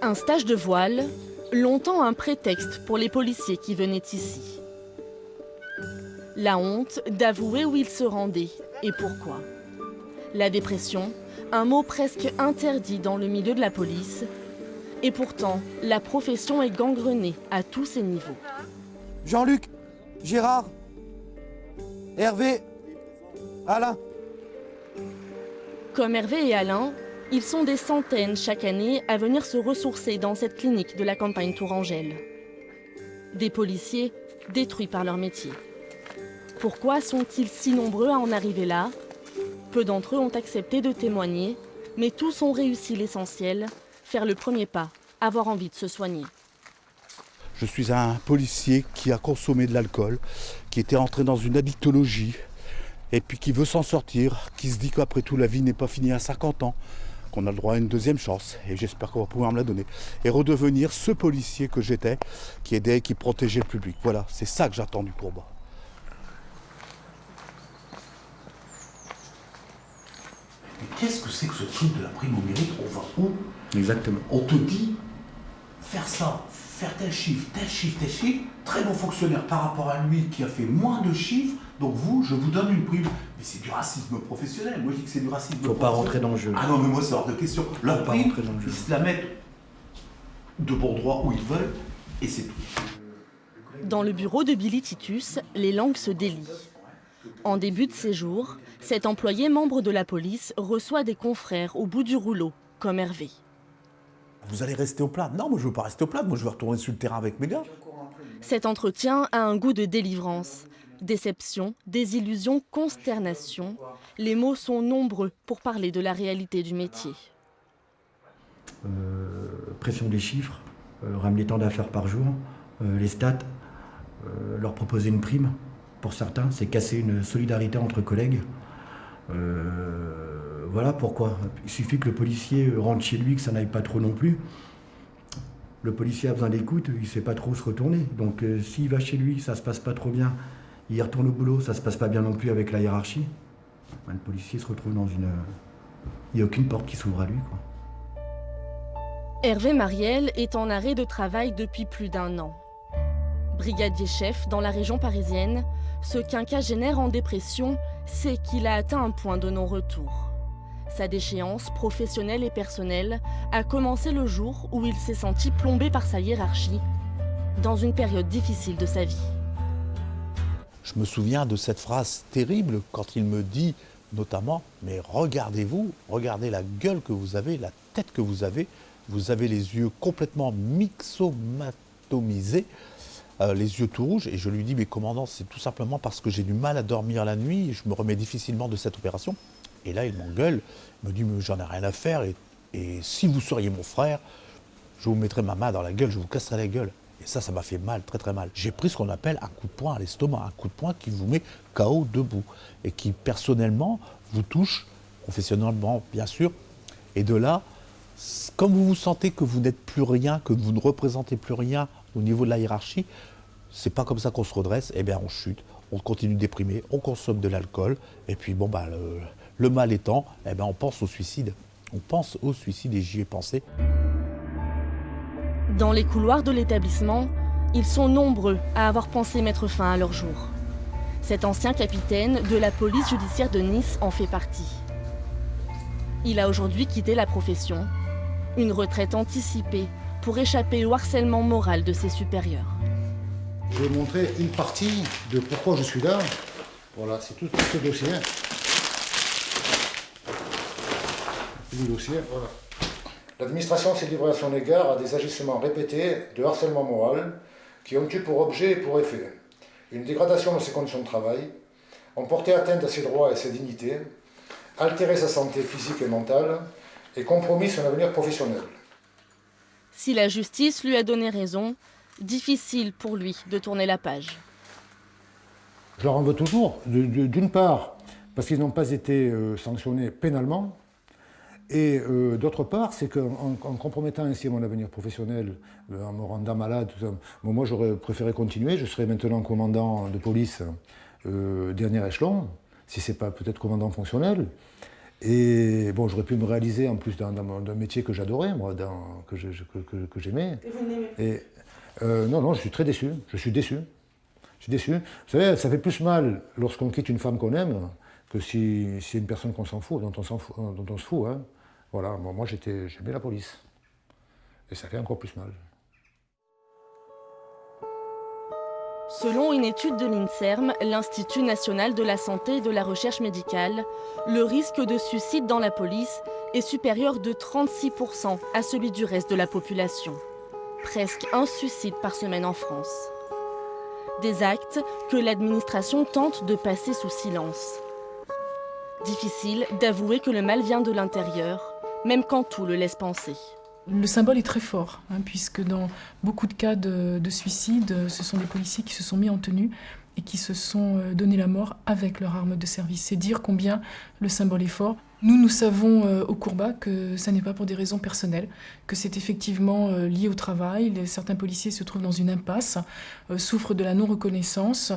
Un stage de voile, longtemps un prétexte pour les policiers qui venaient ici. La honte d'avouer où ils se rendaient et pourquoi. La dépression, un mot presque interdit dans le milieu de la police. Et pourtant, la profession est gangrenée à tous ses niveaux. Jean-Luc, Gérard, Hervé, Alain. Comme Hervé et Alain, ils sont des centaines chaque année à venir se ressourcer dans cette clinique de la campagne Tourangelle. Des policiers détruits par leur métier. Pourquoi sont-ils si nombreux à en arriver là? Peu d'entre eux ont accepté de témoigner, mais tous ont réussi l'essentiel, faire le premier pas, avoir envie de se soigner. Je suis un policier qui a consommé de l'alcool, qui était entré dans une addictologie, et puis qui veut s'en sortir, qui se dit qu'après tout la vie n'est pas finie à 50 ans, qu'on a le droit à une deuxième chance, et j'espère qu'on va pouvoir me la donner. Et redevenir ce policier que j'étais, qui aidait, qui protégeait le public. Voilà, c'est ça que j'attends du combat. Mais qu'est-ce que c'est que ce truc de la prime au mérite? On va où? Exactement. On te dit, faire ça, faire tel chiffre, tel chiffre, tel chiffre, très bon fonctionnaire par rapport à lui qui a fait moins de chiffres, donc vous, je vous donne une prime. Mais c'est du racisme professionnel. Moi, je dis que c'est du racisme professionnel. Faut pas rentrer dans le jeu. Ah non, mais moi, c'est hors de question. Leur prime, ils se la mettent de bon droit où ils veulent, et c'est tout. Dans le bureau de Billy Titus, les langues se délient. En début de séjour, cet employé membre de la police reçoit des confrères au bout du rouleau, comme Hervé. Vous allez rester au plat? Non, moi je veux pas rester au plat, moi je veux retourner sur le terrain avec mes gars. Cet entretien a un goût de délivrance. Déception, désillusion, consternation. Les mots sont nombreux pour parler de la réalité du métier. Pression des chiffres, ramener tant d'affaires par jour, les stats, leur proposer une prime. Pour certains, c'est casser une solidarité entre collègues. Voilà pourquoi. Il suffit que le policier rentre chez lui, que ça n'aille pas trop non plus. Le policier a besoin d'écoute, il ne sait pas trop se retourner. Donc s'il va chez lui, ça ne se passe pas trop bien. Il retourne au boulot, ça ne se passe pas bien non plus avec la hiérarchie. Le policier se retrouve dans une... Il n'y a aucune porte qui s'ouvre à lui, quoi. Hervé Mariel est en arrêt de travail depuis plus d'1 an. Brigadier-chef dans la région parisienne, ce quinquagénaire en dépression sait qu'il a atteint un point de non-retour. Sa déchéance professionnelle et personnelle a commencé le jour où il s'est senti plombé par sa hiérarchie, dans une période difficile de sa vie. Je me souviens de cette phrase terrible quand il me dit notamment « Mais regardez-vous, regardez la gueule que vous avez, la tête que vous avez les yeux complètement myxomatomisés, les yeux tout rouges. » Et je lui dis « Mais commandant, c'est tout simplement parce que j'ai du mal à dormir la nuit, et je me remets difficilement de cette opération. » Et là, il m'engueule, il me dit « Mais j'en ai rien à faire, et si vous seriez mon frère, je vous mettrais ma main dans la gueule, je vous casserais la gueule. » Et ça m'a fait mal, très très mal. J'ai pris ce qu'on appelle un coup de poing à l'estomac, un coup de poing qui vous met KO debout, et qui personnellement vous touche, professionnellement bien sûr. Et de là, comme vous vous sentez que vous n'êtes plus rien, que vous ne représentez plus rien au niveau de la hiérarchie, c'est pas comme ça qu'on se redresse, eh bien on chute, on continue de déprimer, on consomme de l'alcool, et puis bon bah le mal étant, eh bien on pense au suicide. On pense au suicide et j'y ai pensé. Dans les couloirs de l'établissement, ils sont nombreux à avoir pensé mettre fin à leur jour. Cet ancien capitaine de la police judiciaire de Nice en fait partie. Il a aujourd'hui quitté la profession, une retraite anticipée pour échapper au harcèlement moral de ses supérieurs. Je vais montrer une partie de pourquoi je suis là. Voilà, c'est tout ce dossier. Le dossier, voilà. L'administration s'est livrée à son égard à des agissements répétés de harcèlement moral qui ont eu pour objet et pour effet une dégradation de ses conditions de travail, ont porté atteinte à ses droits et ses dignités, altéré sa santé physique et mentale et compromis son avenir professionnel. Si la justice lui a donné raison, difficile pour lui de tourner la page. Je leur en veux toujours, d'une part, parce qu'ils n'ont pas été sanctionnés pénalement, et d'autre part, c'est qu'en compromettant ainsi mon avenir professionnel, en me rendant malade, tout ça, moi j'aurais préféré continuer, je serais maintenant commandant de police dernier échelon, si ce n'est pas peut-être commandant fonctionnel, Et bon, j'aurais pu me réaliser en plus d'un métier que j'adorais, moi, que j'aimais. Et vous n'aimez pas? Et non, je suis très déçu. Je suis déçu. Je suis déçu. Vous savez, ça fait plus mal lorsqu'on quitte une femme qu'on aime que si c'est une personne qu'on s'en fout, dont on se fout. Hein. Voilà, moi j'aimais la police. Et ça fait encore plus mal. Selon une étude de l'INSERM, l'Institut national de la santé et de la recherche médicale, le risque de suicide dans la police est supérieur de 36% à celui du reste de la population. Presque un suicide par semaine en France. Des actes que l'administration tente de passer sous silence. Difficile d'avouer que le mal vient de l'intérieur, même quand tout le laisse penser. Le symbole est très fort, puisque dans beaucoup de cas de suicide, ce sont des policiers qui se sont mis en tenue et qui se sont donné la mort avec leur arme de service. C'est dire combien le symbole est fort. Nous savons au Courbat que ça n'est pas pour des raisons personnelles, que c'est effectivement lié au travail. Certains policiers se trouvent dans une impasse, souffrent de la non-reconnaissance,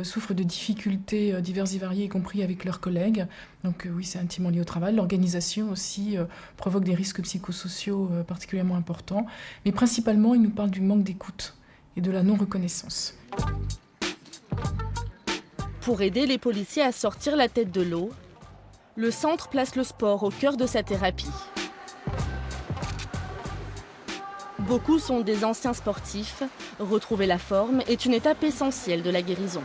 souffrent de difficultés diverses et variées, y compris avec leurs collègues. Donc oui, c'est intimement lié au travail. L'organisation aussi provoque des risques psychosociaux particulièrement importants. Mais principalement, il nous parle du manque d'écoute et de la non-reconnaissance. Pour aider les policiers à sortir la tête de l'eau, le centre place le sport au cœur de sa thérapie. Beaucoup sont des anciens sportifs. Retrouver la forme est une étape essentielle de la guérison.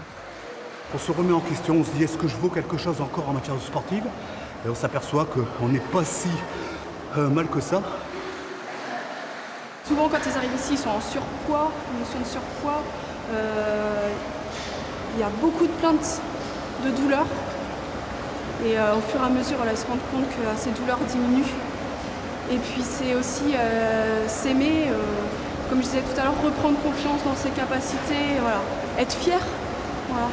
On se remet en question, on se dit est-ce que je vaux quelque chose encore en matière sportive? Et on s'aperçoit qu'on n'est pas si mal que ça. Souvent quand ils arrivent ici, ils sont en surpoids, une notion de surpoids. Il y a beaucoup de plaintes de douleurs. Et au fur et à mesure, ils se rendent compte que ces douleurs diminuent. Et puis c'est aussi s'aimer, comme je disais tout à l'heure, reprendre confiance dans ses capacités, voilà. Être fier. Voilà.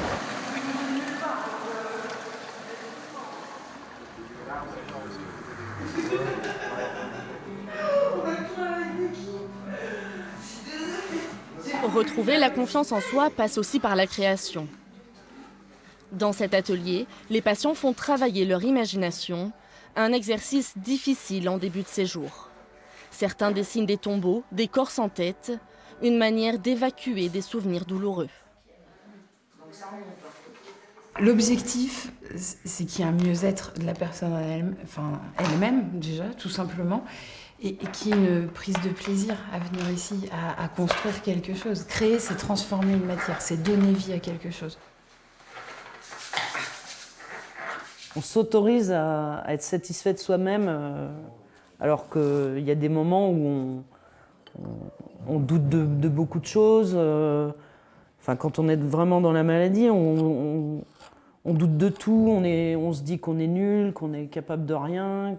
Retrouver la confiance en soi passe aussi par la création. Dans cet atelier, les patients font travailler leur imagination, un exercice difficile en début de séjour. Certains dessinent des tombeaux, des corps sans tête, une manière d'évacuer des souvenirs douloureux. L'objectif, c'est qu'il y ait un mieux-être de la personne elle-même, déjà, tout simplement, et qu'il y ait une prise de plaisir à venir ici, à construire quelque chose. Créer, c'est transformer une matière, c'est donner vie à quelque chose. On s'autorise à être satisfait de soi-même, alors qu'il y a des moments où on doute de beaucoup de choses. Quand on est vraiment dans la maladie, on doute de tout, on se dit qu'on est nul, qu'on est capable de rien.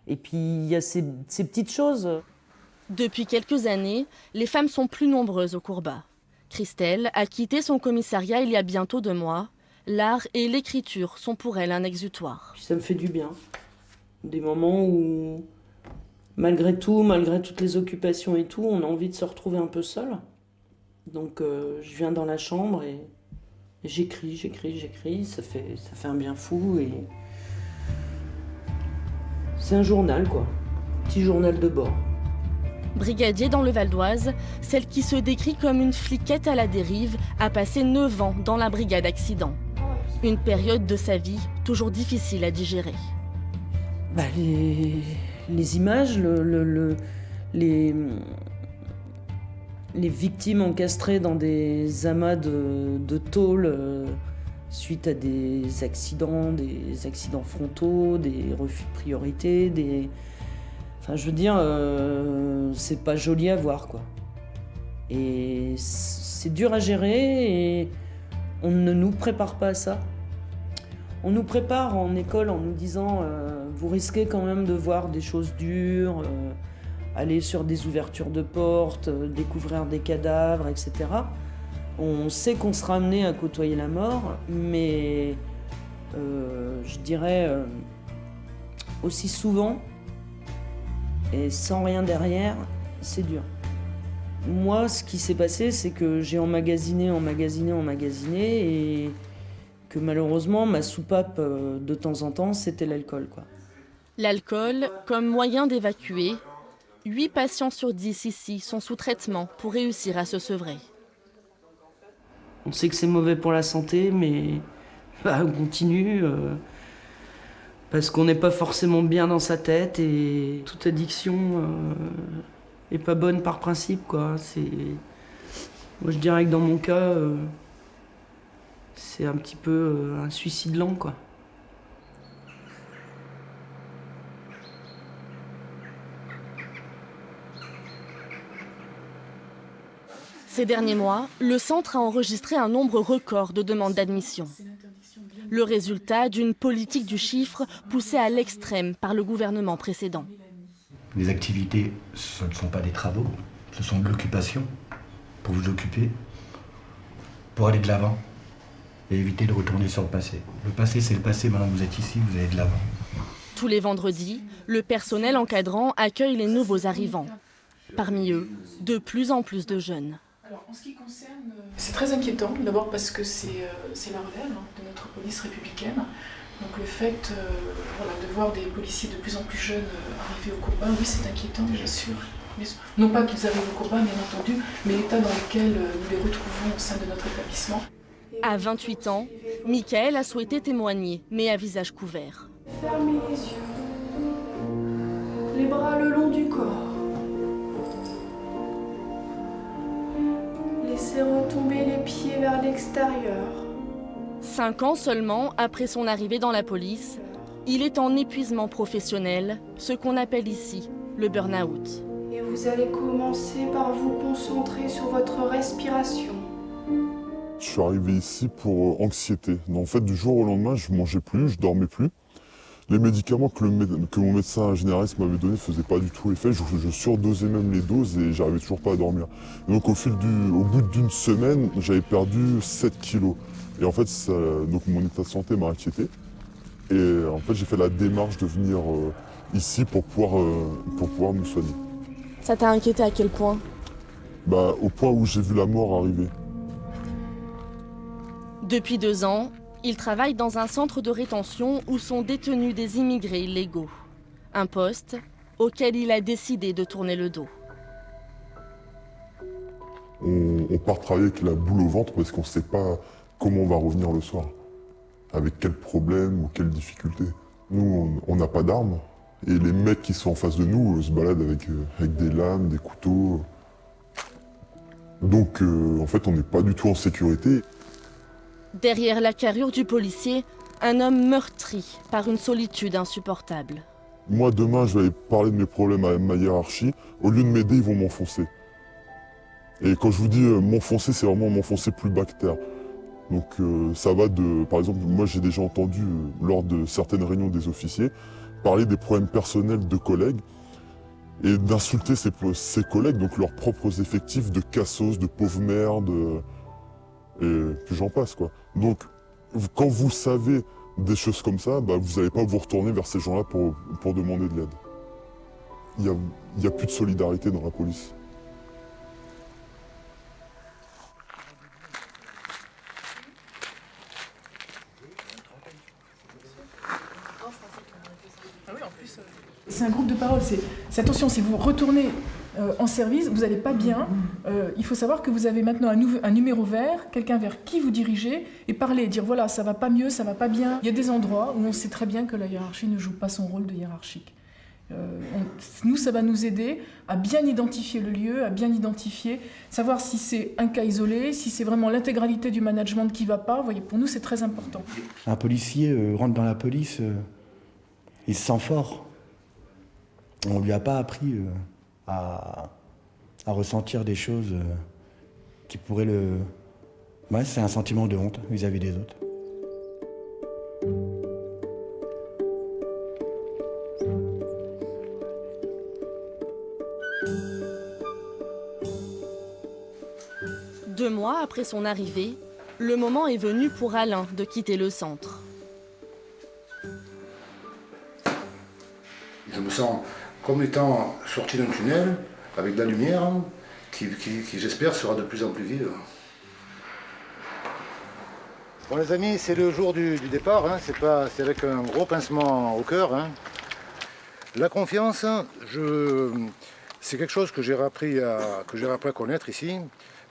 Et puis il y a ces petites choses. Depuis quelques années, les femmes sont plus nombreuses au Courbat. Christelle a quitté son commissariat il y a bientôt 2 mois. L'art et l'écriture sont pour elle un exutoire. Puis ça me fait du bien. Des moments où, malgré tout, malgré toutes les occupations et tout, on a envie de se retrouver un peu seul. Donc je viens dans la chambre et j'écris. Ça fait un bien fou et c'est un journal, quoi. Petit journal de bord. Brigadier dans le Val d'Oise, celle qui se décrit comme une fliquette à la dérive a passé 9 ans dans la brigade accident. Une période de sa vie toujours difficile à digérer. Les images, les victimes encastrées dans des amas de tôle suite à des accidents frontaux, des refus de priorité, c'est pas joli à voir, quoi. Et c'est dur à gérer et on ne nous prépare pas à ça. On nous prépare en école en nous disant vous risquez quand même de voir des choses dures, aller sur des ouvertures de portes, découvrir des cadavres, etc. On sait qu'on sera amené à côtoyer la mort, mais je dirais aussi souvent et sans rien derrière, c'est dur. Moi, ce qui s'est passé, c'est que j'ai emmagasiné et que malheureusement, ma soupape, de temps en temps, c'était l'alcool, quoi. L'alcool comme moyen d'évacuer. 8 patients sur 10 ici sont sous traitement pour réussir à se sevrer. On sait que c'est mauvais pour la santé, mais on continue parce qu'on n'est pas forcément bien dans sa tête et toute addiction est pas bonne par principe, quoi. Moi, je dirais que dans mon cas, c'est un petit peu un suicide lent, quoi. Ces derniers mois, le centre a enregistré un nombre record de demandes d'admission. Le résultat d'une politique du chiffre poussée à l'extrême par le gouvernement précédent. Les activités, ce ne sont pas des travaux, ce sont de l'occupation, pour vous occuper, pour aller de l'avant et éviter de retourner sur le passé. Le passé, c'est le passé, maintenant que vous êtes ici, vous allez de l'avant. Tous les vendredis, le personnel encadrant accueille les nouveaux arrivants. Parmi eux, de plus en plus de jeunes. Alors, en ce qui concerne, c'est très inquiétant, d'abord parce que c'est la relève de notre police républicaine. Donc le fait de voir des policiers de plus en plus jeunes arriver au combat, oui, c'est inquiétant, bien sûr. Non pas qu'ils arrivent au combat, bien entendu, mais l'état dans lequel nous les retrouvons au sein de notre établissement. À 28 ans, Michael a souhaité témoigner, mais à visage couvert. Fermez les yeux. Les bras le long du corps. Laissez retomber les pieds vers l'extérieur. 5 ans seulement après son arrivée dans la police, il est en épuisement professionnel, ce qu'on appelle ici le burn-out. Et vous allez commencer par vous concentrer sur votre respiration. Je suis arrivé ici pour anxiété. En fait, du jour au lendemain, je ne mangeais plus, je ne dormais plus. Les médicaments que mon médecin généraliste m'avait donnés ne faisaient pas du tout effet. Je surdosais même les doses et j'arrivais toujours pas à dormir. Donc au bout d'une semaine, j'avais perdu 7 kilos. Et en fait, donc mon état de santé m'a inquiété. Et en fait, j'ai fait la démarche de venir ici pour pouvoir me soigner. Ça t'a inquiété à quel point ? Au point où j'ai vu la mort arriver. Depuis 2 ans, il travaille dans un centre de rétention où sont détenus des immigrés illégaux. Un poste auquel il a décidé de tourner le dos. On part travailler avec la boule au ventre parce qu'on ne sait pas comment on va revenir le soir. Avec quel problème ou quelle difficulté. Nous, on n'a pas d'armes. Et les mecs qui sont en face de nous se baladent avec des lames, des couteaux. Donc, en fait, on n'est pas du tout en sécurité. Derrière la carrure du policier, un homme meurtri par une solitude insupportable. Moi, demain, je vais parler de mes problèmes à ma hiérarchie. Au lieu de m'aider, ils vont m'enfoncer. Et quand je vous dis m'enfoncer, c'est vraiment m'enfoncer plus bas que terre. Donc ça va de... Par exemple, moi, j'ai déjà entendu, lors de certaines réunions des officiers, parler des problèmes personnels de collègues et d'insulter ses collègues, donc leurs propres effectifs de cassos, de pauvres merdes, et puis j'en passe, quoi. Donc, quand vous savez des choses comme ça, vous n'allez pas vous retourner vers ces gens-là pour demander de l'aide. Il y a plus de solidarité dans la police. C'est un groupe de parole, c'est attention, si vous retournez en service, vous n'allez pas bien, il faut savoir que vous avez maintenant un numéro vert, quelqu'un vers qui vous dirigez, et parler, dire voilà, ça va pas mieux, ça va pas bien. Il y a des endroits où on sait très bien que la hiérarchie ne joue pas son rôle de hiérarchique. Nous, ça va nous aider à bien identifier le lieu, à bien identifier, savoir si c'est un cas isolé, si c'est vraiment l'intégralité du management qui ne va pas. Vous voyez, pour nous, c'est très important. Un policier rentre dans la police, il se sent fort. On ne lui a pas appris à ressentir des choses qui pourraient le... Ouais, c'est un sentiment de honte vis-à-vis des autres. Deux mois après son arrivée, le moment est venu pour Alain de quitter le centre. Je me sens comme étant sorti d'un tunnel avec de la lumière qui j'espère, sera de plus en plus vive. Bon les amis, c'est le jour du départ, hein. C'est avec un gros pincement au cœur. Hein. La confiance, c'est quelque chose que j'ai appris à connaître ici.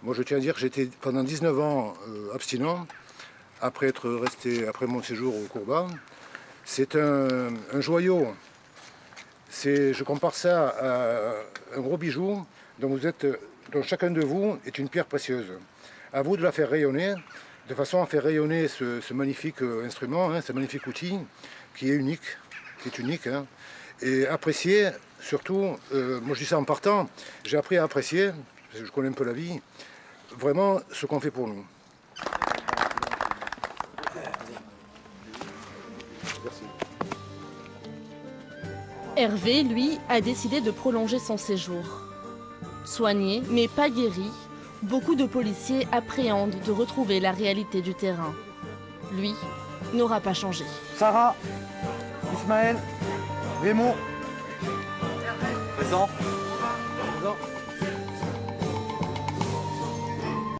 Moi je tiens à dire que j'étais pendant 19 ans abstinent, après mon séjour au Courbat. C'est un joyau. Je compare ça à un gros bijou dont chacun de vous est une pierre précieuse. À vous de la faire rayonner, de façon à faire rayonner ce magnifique instrument, hein, ce magnifique outil qui est unique, hein, et apprécier, surtout, moi je dis ça en partant, j'ai appris à apprécier, parce que je connais un peu la vie, vraiment ce qu'on fait pour nous. Merci. Hervé, lui, a décidé de prolonger son séjour. Soigné, mais pas guéri, beaucoup de policiers appréhendent de retrouver la réalité du terrain. Lui n'aura pas changé. Sarah, Ismaël, Raymond. Présent.